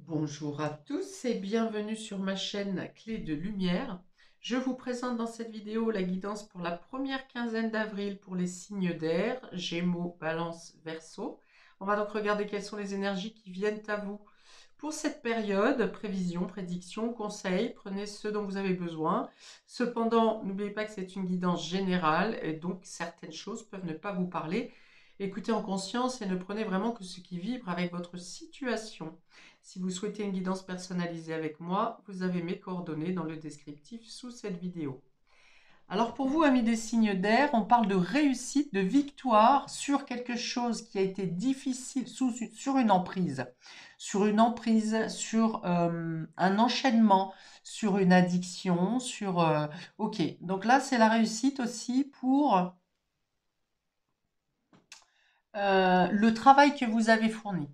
Bonjour à tous et bienvenue sur ma chaîne Clé de Lumière. Je vous présente dans cette vidéo la guidance pour la première quinzaine d'avril pour les signes d'air, Gémeaux, Balance, Verseau. On va donc regarder quelles sont les énergies qui viennent à vous pour cette période. Prévisions, prédictions, conseils, prenez ce dont vous avez besoin. Cependant, n'oubliez pas que c'est une guidance générale et donc certaines choses peuvent ne pas vous parler. Écoutez en conscience et ne prenez vraiment que ce qui vibre avec votre situation. Si vous souhaitez une guidance personnalisée avec moi, vous avez mes coordonnées dans le descriptif sous cette vidéo. Alors pour vous, amis des signes d'air, on parle de réussite, de victoire sur quelque chose qui a été difficile, sur une emprise, sur un enchaînement, sur une addiction, Ok, donc là c'est la réussite aussi pour le travail que vous avez fourni.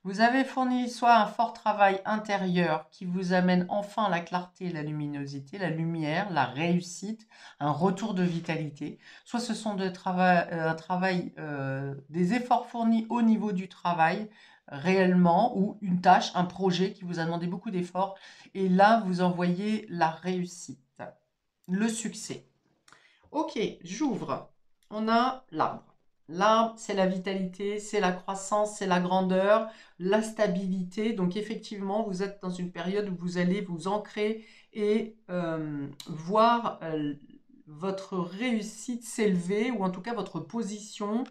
Vous avez fourni soit un fort travail intérieur qui vous amène enfin la clarté, la luminosité, la lumière, la réussite, un retour de vitalité, soit ce sont un travail, des efforts fournis au niveau du travail réellement, ou une tâche, un projet qui vous a demandé beaucoup d'efforts, et là vous envoyez la réussite, le succès. Ok, j'ouvre. On a l'arbre. L'arbre, c'est la vitalité, c'est la croissance, c'est la grandeur, la stabilité. Donc effectivement, vous êtes dans une période où vous allez vous ancrer et voir votre réussite s'élever, ou en tout cas votre position.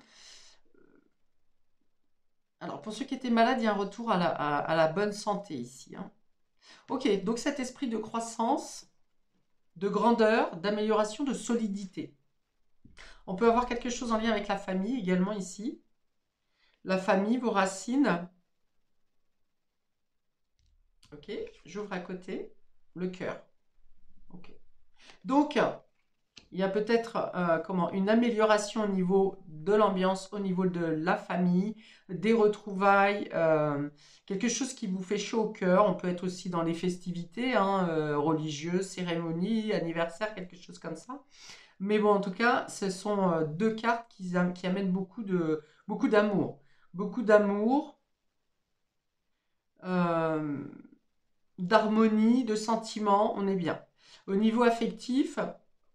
Alors pour ceux qui étaient malades, il y a un retour à la bonne santé ici, hein. Ok, donc cet esprit de croissance, de grandeur, d'amélioration, de solidité. On peut avoir quelque chose en lien avec la famille également ici. La famille, vos racines. Ok, j'ouvre à côté. Le cœur. Ok. Donc, il y a peut-être une amélioration au niveau de l'ambiance, au niveau de la famille, des retrouvailles, quelque chose qui vous fait chaud au cœur. On peut être aussi dans les festivités, hein, religieuses, cérémonies, anniversaires, quelque chose comme ça. Mais bon, en tout cas, ce sont deux cartes qui amènent beaucoup d'amour. Beaucoup d'amour, euh, d'harmonie, de sentiments, on est bien. Au niveau affectif,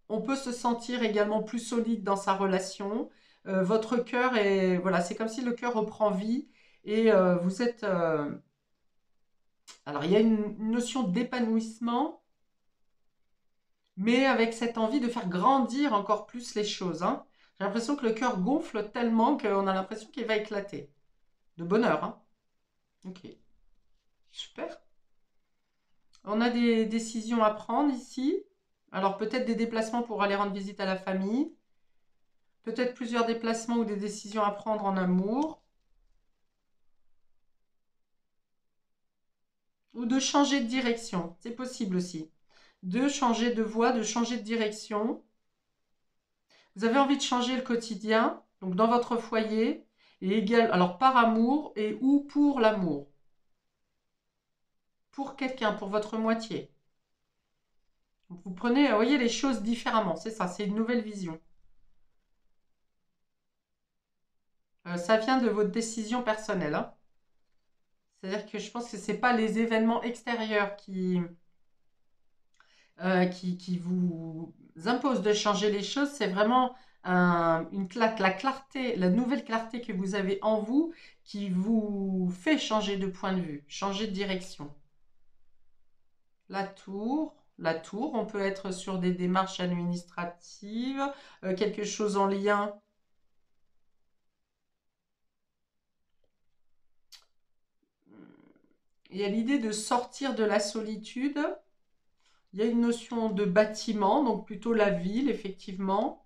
on peut se sentir également plus solide dans sa relation. Votre cœur est... Voilà, c'est comme si le cœur reprend vie et vous êtes... alors, il y a une notion d'épanouissement, mais avec cette envie de faire grandir encore plus les choses, hein. J'ai l'impression que le cœur gonfle tellement qu'on a l'impression qu'il va éclater. De bonheur, hein. Ok, super. On a des décisions à prendre ici. Alors peut-être des déplacements pour aller rendre visite à la famille. Peut-être plusieurs déplacements ou des décisions à prendre en amour. Ou de changer de direction. C'est possible aussi. De changer de voie, de changer de direction. Vous avez envie de changer le quotidien, donc dans votre foyer, alors par amour et ou pour l'amour. Pour quelqu'un, pour votre moitié. Vous prenez, vous voyez, les choses différemment. C'est ça, c'est une nouvelle vision. Ça vient de votre décision personnelle, hein. C'est-à-dire que je pense que ce n'est pas les événements extérieurs qui vous imposent de changer les choses, c'est vraiment la clarté, la nouvelle clarté que vous avez en vous qui vous fait changer de point de vue, changer de direction. La tour, on peut être sur des démarches administratives, quelque chose en lien. Il y a l'idée de sortir de la solitude. Il y a une notion de bâtiment, donc plutôt la ville, effectivement.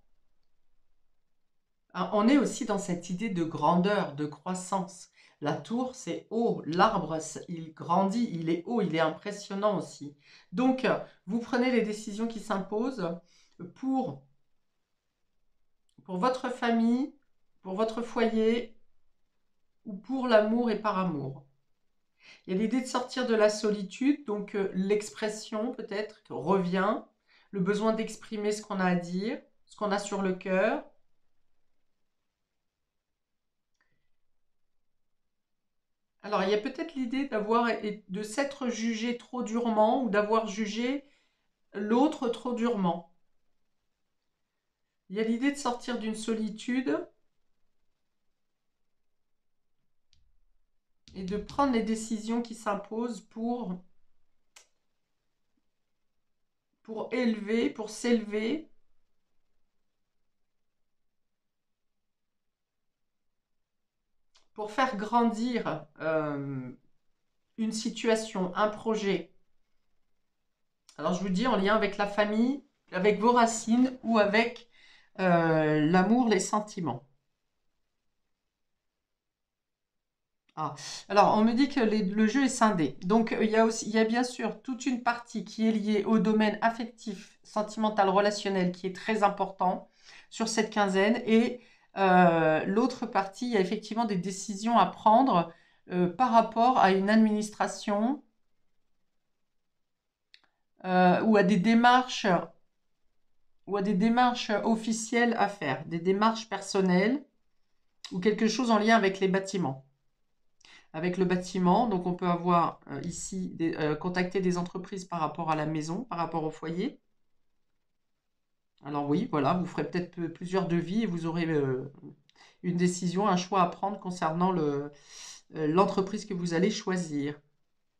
On est aussi dans cette idée de grandeur, de croissance. La tour, c'est haut. L'arbre, il grandit, il est haut, il est impressionnant aussi. Donc, vous prenez les décisions qui s'imposent pour, pour votre famille, pour votre foyer, ou pour l'amour et par amour. Il y a l'idée de sortir de la solitude, donc l'expression peut-être revient, le besoin d'exprimer ce qu'on a à dire, ce qu'on a sur le cœur. Alors, il y a peut-être l'idée de s'être jugé trop durement ou d'avoir jugé l'autre trop durement. Il y a l'idée de sortir d'une solitude et de prendre les décisions qui s'imposent pour élever, pour s'élever, pour faire grandir une situation, un projet. Alors, je vous dis en lien avec la famille, avec vos racines ou avec l'amour, les sentiments. Ah. Alors, on me dit que le jeu est scindé. Donc, il y a bien sûr toute une partie qui est liée au domaine affectif, sentimental, relationnel, qui est très important sur cette quinzaine. Et l'autre partie, il y a effectivement des décisions à prendre par rapport à une administration ou à des démarches officielles à faire, des démarches personnelles ou quelque chose en lien avec les bâtiments. Avec le bâtiment, donc on peut avoir ici contacter des entreprises par rapport à la maison, par rapport au foyer. Alors oui, voilà, vous ferez peut-être plusieurs devis et vous aurez une décision, un choix à prendre concernant l'entreprise que vous allez choisir.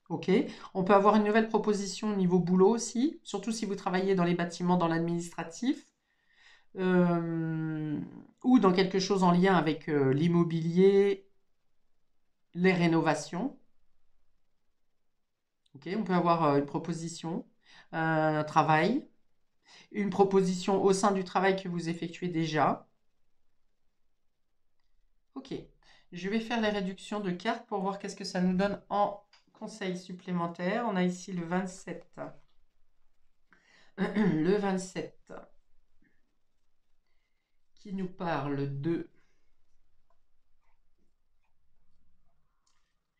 Ok. On peut avoir une nouvelle proposition au niveau boulot aussi, surtout si vous travaillez dans les bâtiments, dans l'administratif, euh, ou dans quelque chose en lien avec l'immobilier, les rénovations. Ok, on peut avoir une proposition, un travail, une proposition au sein du travail que vous effectuez déjà. Ok, je vais faire les réductions de cartes pour voir qu'est-ce que ça nous donne en conseil supplémentaire. On a ici le 27. Le 27 qui nous parle de,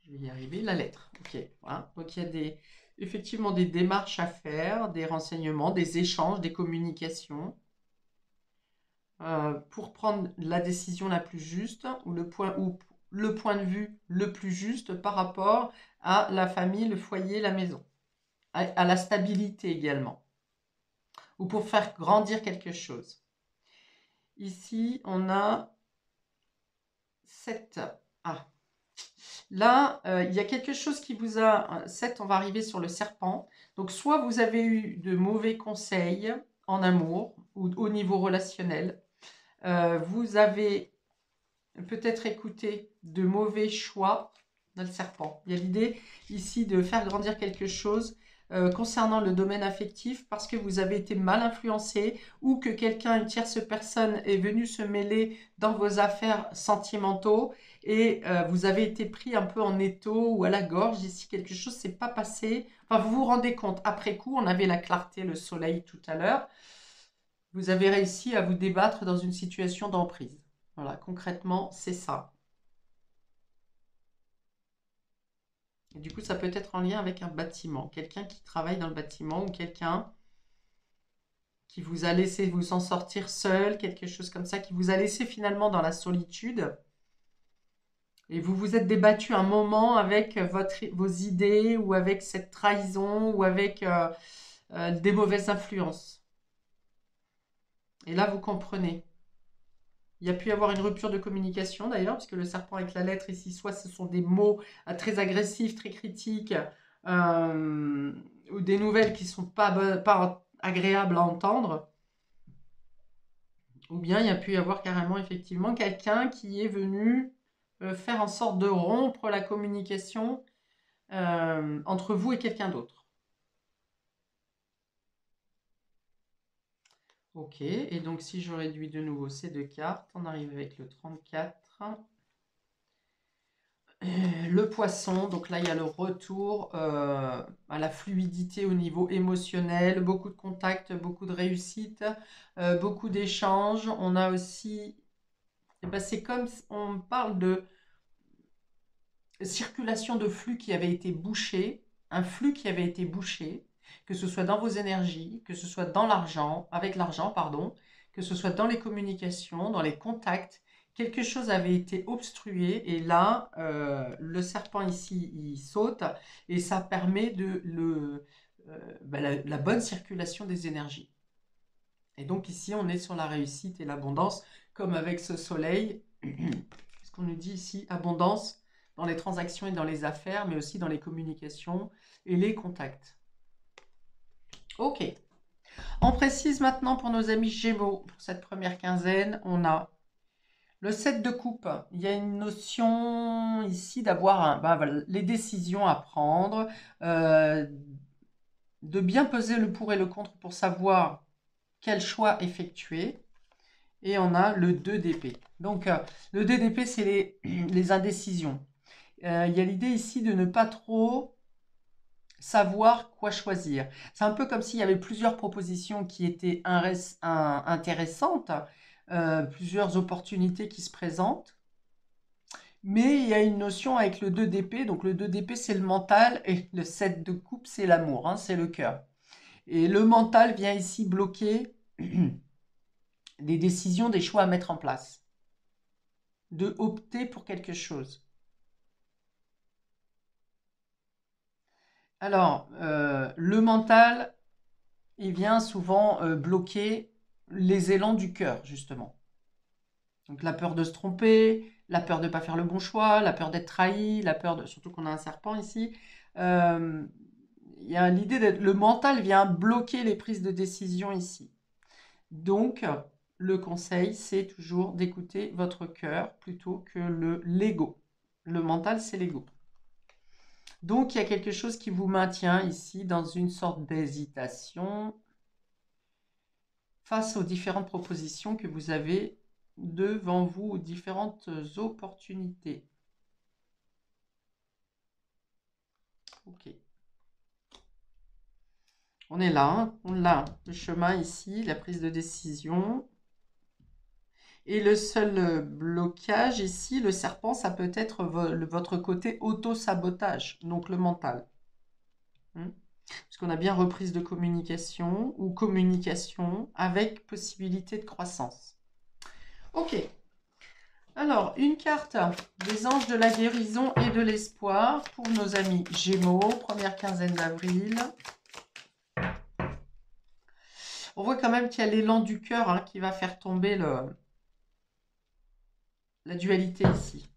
je vais y arriver, la lettre. Ok, voilà. Donc il y a effectivement des démarches à faire, des renseignements, des échanges, des communications. Pour prendre la décision la plus juste ou le point de vue le plus juste par rapport à la famille, le foyer, la maison, à la stabilité également, ou pour faire grandir quelque chose. Ici, on a 7. Ah. Là, il y a quelque chose qui vous a... 7, on va arriver sur le serpent. Donc, soit vous avez eu de mauvais conseils en amour ou au niveau relationnel. Vous avez peut-être écouté de mauvais choix dans le serpent. Il y a l'idée ici de faire grandir quelque chose concernant le domaine affectif parce que vous avez été mal influencé ou que quelqu'un, une tierce personne est venu se mêler dans vos affaires sentimentaux et vous avez été pris un peu en étau ou à la gorge. Ici, quelque chose s'est pas passé. Enfin, vous vous rendez compte, après coup, on avait la clarté, le soleil tout à l'heure. Vous avez réussi à vous débattre dans une situation d'emprise. Voilà, concrètement, c'est ça. Et du coup, ça peut être en lien avec un bâtiment, quelqu'un qui travaille dans le bâtiment ou quelqu'un qui vous a laissé vous en sortir seul, quelque chose comme ça, qui vous a laissé finalement dans la solitude. Et vous vous êtes débattu un moment avec vos idées ou avec cette trahison ou avec des mauvaises influences. Et là, vous comprenez. Il y a pu y avoir une rupture de communication d'ailleurs, puisque le serpent avec la lettre ici, soit ce sont des mots très agressifs, très critiques, euh, ou des nouvelles qui ne sont pas agréables à entendre, ou bien il y a pu y avoir carrément effectivement quelqu'un qui est venu faire en sorte de rompre la communication entre vous et quelqu'un d'autre. Ok, et donc si je réduis de nouveau ces deux cartes, on arrive avec le 34. Le poisson, donc là il y a le retour à la fluidité au niveau émotionnel, beaucoup de contacts, beaucoup de réussite, beaucoup d'échanges. On a aussi, eh ben, c'est comme on parle de circulation de flux qui avait été bouché, un flux qui avait été bouché, que ce soit dans vos énergies, que ce soit dans l'argent, avec l'argent, pardon, que ce soit dans les communications, dans les contacts quelque chose avait été obstrué et là, le serpent ici, il saute et ça permet la bonne circulation des énergies. Et donc ici, on est sur la réussite et l'abondance, comme avec ce soleil. Qu'est-ce qu'on nous dit ici? Abondance dans les transactions et dans les affaires, mais aussi dans les communications et les contacts. Ok. On précise maintenant pour nos amis Gémeaux, pour cette première quinzaine, on a le 7 de coupe. Il y a une notion ici d'avoir les décisions à prendre, de bien peser le pour et le contre pour savoir quel choix effectuer. Et on a le 2 d'épée. Donc, le 2 d'épée, c'est les indécisions. Il y a l'idée ici de ne pas trop savoir quoi choisir. C'est un peu comme s'il y avait plusieurs propositions qui étaient intéressantes, plusieurs opportunités qui se présentent. Mais il y a une notion avec le 2 d'épée. Donc, le 2 d'épée, c'est le mental et le 7 de coupe, c'est l'amour, hein, c'est le cœur. Et le mental vient ici bloquer des décisions, des choix à mettre en place, de opter pour quelque chose. Alors, le mental, il vient souvent bloquer les élans du cœur, justement. Donc la peur de se tromper, la peur de ne pas faire le bon choix, la peur d'être trahi, la peur de... Surtout qu'on a un serpent ici. Euh, Il y a l'idée d'être... Le mental vient bloquer les prises de décision ici. Donc, le conseil, c'est toujours d'écouter votre cœur plutôt que l'ego. Le mental, c'est l'ego. Donc, il y a quelque chose qui vous maintient ici dans une sorte d'hésitation face aux différentes propositions que vous avez devant vous, aux différentes opportunités. Ok. On est là, hein. On a le chemin ici, la prise de décision. Et le seul blocage ici, le serpent, ça peut être votre côté auto-sabotage, donc le mental. Parce qu'on a bien reprise de communication ou communication avec possibilité de croissance. Ok. Alors, une carte des anges de la guérison et de l'espoir pour nos amis Gémeaux, première quinzaine d'avril. On voit quand même qu'il y a l'élan du cœur, hein, qui va faire tomber la dualité ici.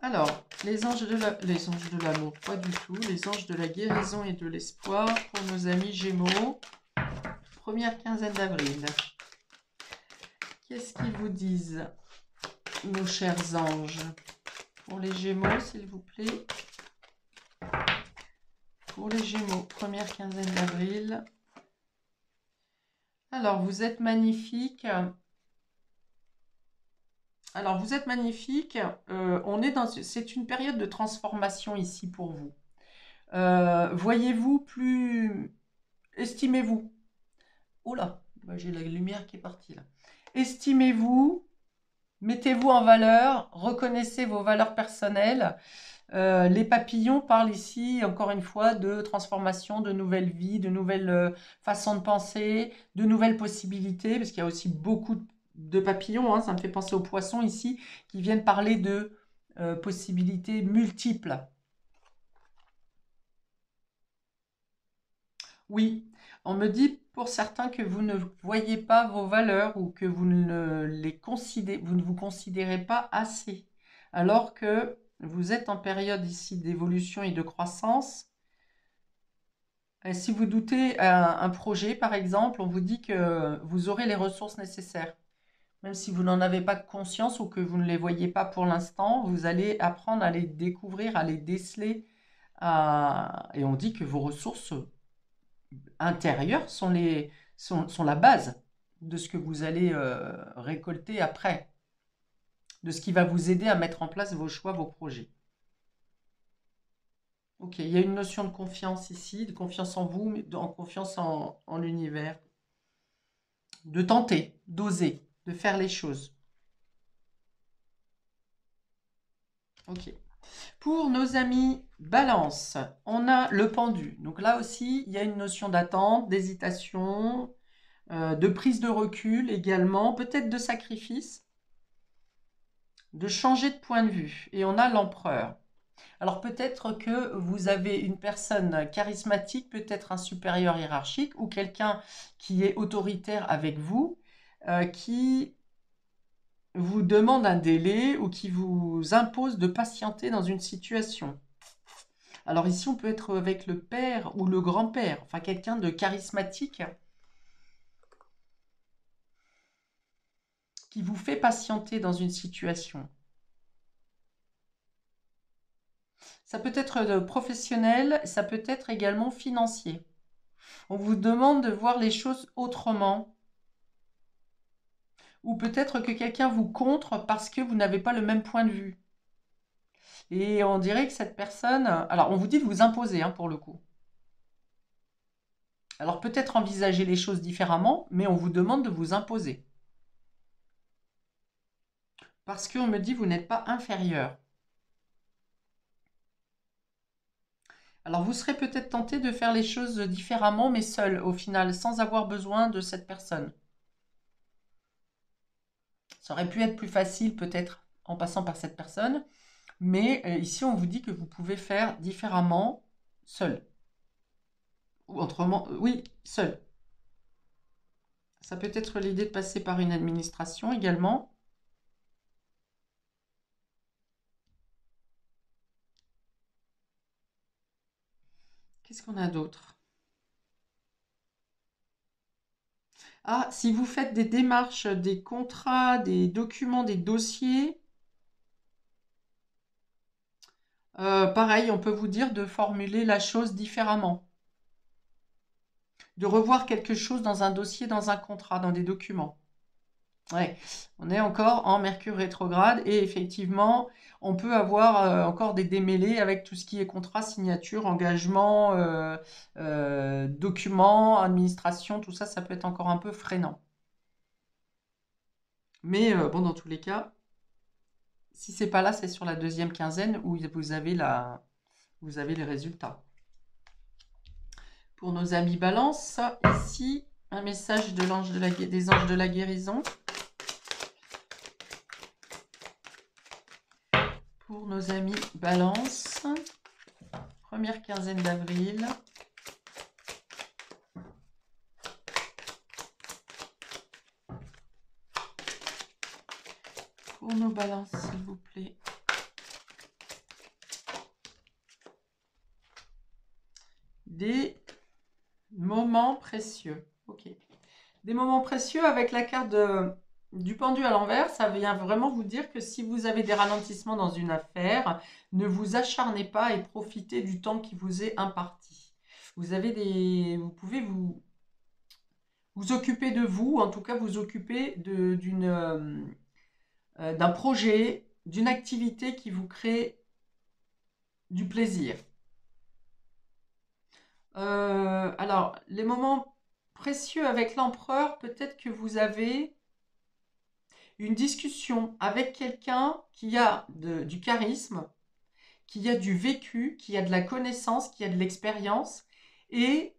Alors, les anges de l'amour, pas du tout. Les anges de la guérison et de l'espoir pour nos amis Gémeaux, première quinzaine d'avril. Qu'est-ce qu'ils vous disent, nos chers anges? Pour les Gémeaux, s'il vous plaît. Pour les Gémeaux, première quinzaine d'avril. Alors, vous êtes magnifiques. Alors, vous êtes magnifiques. C'est une période de transformation ici pour vous. Voyez-vous plus... Estimez-vous. Oh là, j'ai la lumière qui est partie là. Estimez-vous, mettez-vous en valeur, reconnaissez vos valeurs personnelles. Les papillons parlent ici, encore une fois, de transformation, de nouvelles vies, de nouvelles façons de penser, de nouvelles possibilités, parce qu'il y a aussi beaucoup de papillons, hein, ça me fait penser aux poissons ici, qui viennent parler de possibilités multiples. Oui, on me dit pour certains que vous ne voyez pas vos valeurs ou que vous ne vous ne vous considérez pas assez, alors que vous êtes en période ici d'évolution et de croissance. Et si vous doutez un projet, par exemple, on vous dit que vous aurez les ressources nécessaires. Même si vous n'en avez pas conscience ou que vous ne les voyez pas pour l'instant, vous allez apprendre à les découvrir, à les déceler. Et on dit que vos ressources intérieures sont la base de ce que vous allez récolter après, de ce qui va vous aider à mettre en place vos choix, vos projets. Ok, il y a une notion de confiance ici, de confiance en vous, mais en confiance en l'univers. De tenter, d'oser, de faire les choses. Ok. Pour nos amis Balance, on a le pendu. Donc là aussi, il y a une notion d'attente, d'hésitation, de prise de recul également, peut-être de sacrifice, de changer de point de vue. Et on a l'empereur. Alors peut-être que vous avez une personne charismatique, peut-être un supérieur hiérarchique ou quelqu'un qui est autoritaire avec vous, qui vous demande un délai ou qui vous impose de patienter dans une situation. Alors ici, on peut être avec le père ou le grand-père, enfin quelqu'un de charismatique qui vous fait patienter dans une situation. Ça peut être professionnel, ça peut être également financier. On vous demande de voir les choses autrement. Ou peut-être que quelqu'un vous contre parce que vous n'avez pas le même point de vue. Et on dirait que cette personne... Alors, on vous dit de vous imposer, hein, pour le coup. Alors, peut-être envisager les choses différemment, mais on vous demande de vous imposer. Parce qu'on me dit que vous n'êtes pas inférieur. Alors, vous serez peut-être tenté de faire les choses différemment, mais seul, au final, sans avoir besoin de cette personne. Ça aurait pu être plus facile, peut-être, en passant par cette personne. Mais ici, on vous dit que vous pouvez faire différemment, seul. Ou autrement, oui, seul. Ça peut être l'idée de passer par une administration également. Qu'est-ce qu'on a d'autre? Ah, si vous faites des démarches, des contrats, des documents, des dossiers, pareil, on peut vous dire de formuler la chose différemment. De revoir quelque chose dans un dossier, dans un contrat, dans des documents. Ouais, on est encore en Mercure rétrograde et effectivement, on peut avoir encore des démêlés avec tout ce qui est contrat, signature, engagement, documents, administration, tout ça, ça peut être encore un peu freinant. Mais bon, dans tous les cas, si c'est pas là, c'est sur la deuxième quinzaine où vous avez les résultats. Pour nos amis Balance, ici, un message de des anges de la guérison. Pour nos amis Balance, première quinzaine d'avril. Pour nos balances, s'il vous plaît. Des moments précieux. Ok. Des moments précieux avec la carte du pendu à l'envers, ça vient vraiment vous dire que si vous avez des ralentissements dans une affaire, ne vous acharnez pas et profitez du temps qui vous est imparti. Vous pouvez vous occuper de vous, en tout cas vous occuper d'un projet, d'une activité qui vous crée du plaisir. Alors, les moments précieux avec l'empereur, peut-être que vous avez une discussion avec quelqu'un qui a du charisme, qui a du vécu, qui a de la connaissance, qui a de l'expérience, et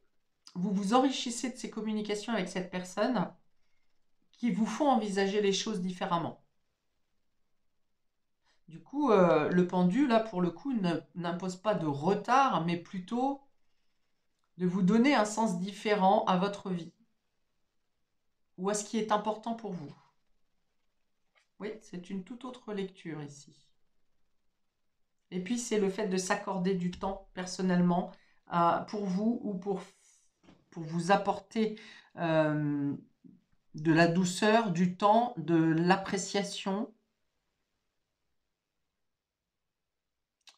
vous vous enrichissez de ces communications avec cette personne qui vous font envisager les choses différemment. Du coup, le pendu, là, pour le coup, n'impose pas de retard, mais plutôt de vous donner un sens différent à votre vie ou à ce qui est important pour vous. Oui, c'est une toute autre lecture ici. Et puis, c'est le fait de s'accorder du temps personnellement pour vous ou pour vous apporter de la douceur, du temps, de l'appréciation,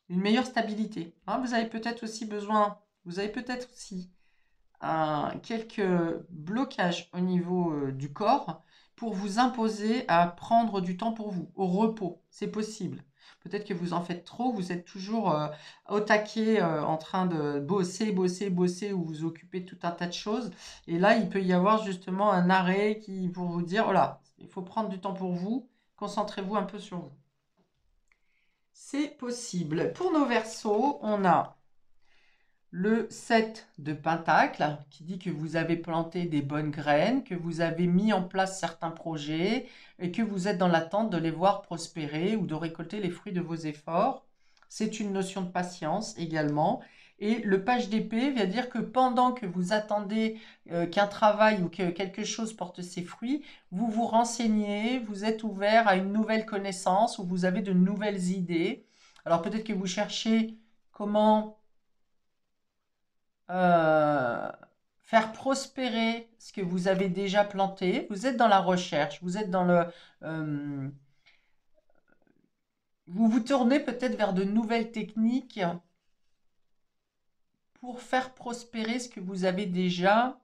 une meilleure stabilité. Hein, vous avez peut-être aussi quelques blocages au niveau du corps pour vous imposer à prendre du temps pour vous, au repos. C'est possible. Peut-être que vous en faites trop, vous êtes toujours au taquet en train de bosser, bosser, bosser, ou vous occupez de tout un tas de choses. Et là, il peut y avoir justement un arrêt pour vous dire, voilà, il faut prendre du temps pour vous, concentrez-vous un peu sur vous. C'est possible. Pour nos Verseaux, on a le 7 de Pentacle qui dit que vous avez planté des bonnes graines, que vous avez mis en place certains projets et que vous êtes dans l'attente de les voir prospérer ou de récolter les fruits de vos efforts. C'est une notion de patience également. Et le page d'épée vient dire que pendant que vous attendez qu'un travail ou que quelque chose porte ses fruits, vous vous renseignez, vous êtes ouvert à une nouvelle connaissance ou vous avez de nouvelles idées. Alors peut-être que vous cherchez comment euh, faire prospérer ce que vous avez déjà planté. Vous êtes dans la recherche, vous êtes dans le... euh, vous vous tournez peut-être vers de nouvelles techniques pour faire prospérer ce que vous avez déjà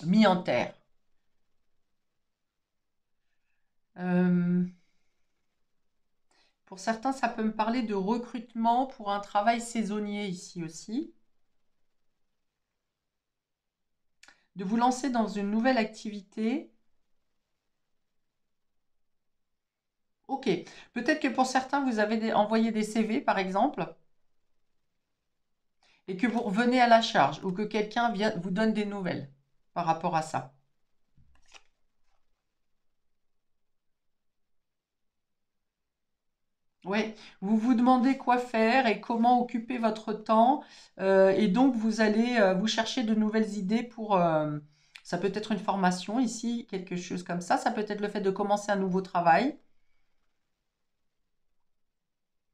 mis en terre. Euh, pour certains, ça peut me parler de recrutement pour un travail saisonnier ici aussi. De vous lancer dans une nouvelle activité. Ok, peut-être que pour certains, vous avez envoyé des CV, par exemple, et que vous revenez à la charge, ou que quelqu'un vous donne des nouvelles par rapport à ça. Oui, vous vous demandez quoi faire et comment occuper votre temps, et donc vous allez vous chercher de nouvelles idées pour... ça peut être une formation ici, quelque chose comme ça peut être le fait de commencer un nouveau travail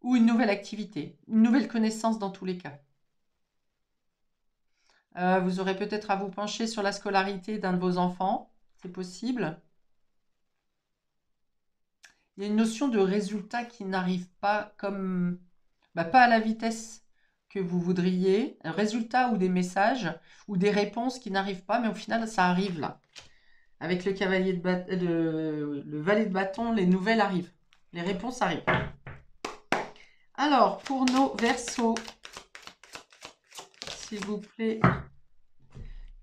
ou une nouvelle activité, une nouvelle connaissance dans tous les cas. Vous aurez peut-être à vous pencher sur la scolarité d'un de vos enfants, c'est possible. Il y a une notion de résultat qui n'arrive pas comme, bah, pas à la vitesse que vous voudriez. Un résultat ou des messages ou des réponses qui n'arrivent pas, mais au final, ça arrive là. Avec le cavalier le valet de bâton, les nouvelles arrivent. Les réponses arrivent. Alors, pour nos Verseaux, s'il vous plaît,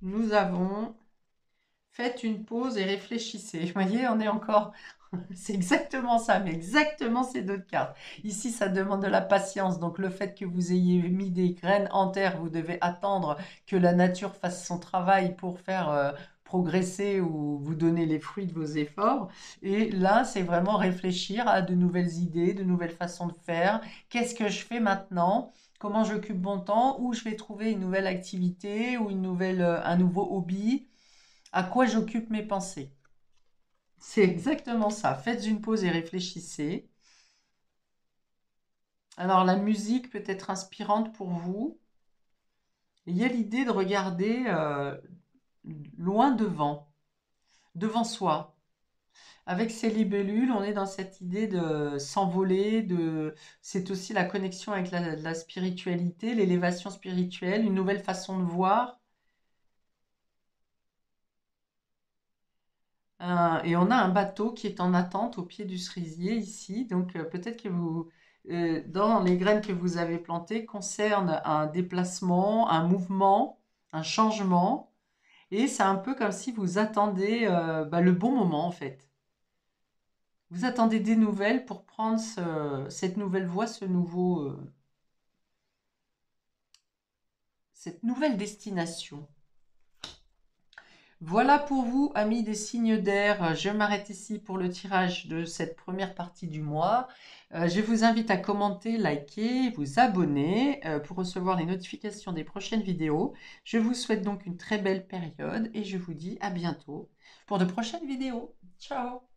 nous avons... Faites une pause et réfléchissez. Vous voyez, on est encore... C'est exactement ça, mais exactement ces deux cartes. Ici, ça demande de la patience. Donc, le fait que vous ayez mis des graines en terre, vous devez attendre que la nature fasse son travail pour faire progresser ou vous donner les fruits de vos efforts. Et là, c'est vraiment réfléchir à de nouvelles idées, de nouvelles façons de faire. Qu'est-ce que je fais maintenant? Comment j'occupe mon temps? Où je vais trouver une nouvelle activité ou un nouveau hobby? À quoi j'occupe mes pensées? C'est exactement ça. Faites une pause et réfléchissez. Alors, la musique peut être inspirante pour vous. Il y a l'idée de regarder loin devant soi. Avec ces libellules, on est dans cette idée de s'envoler, c'est aussi la connexion avec la spiritualité, l'élévation spirituelle, une nouvelle façon de voir. Et on a un bateau qui est en attente au pied du cerisier ici. Donc peut-être que dans les graines que vous avez plantées, concerne un déplacement, un mouvement, un changement. Et c'est un peu comme si vous attendez bah, le bon moment en fait. Vous attendez des nouvelles pour prendre cette nouvelle voie, cette nouvelle destination. Voilà pour vous, amis des signes d'air. Je m'arrête ici pour le tirage de cette première partie du mois. Je vous invite à commenter, liker, vous abonner pour recevoir les notifications des prochaines vidéos. Je vous souhaite donc une très belle période et je vous dis à bientôt pour de prochaines vidéos. Ciao!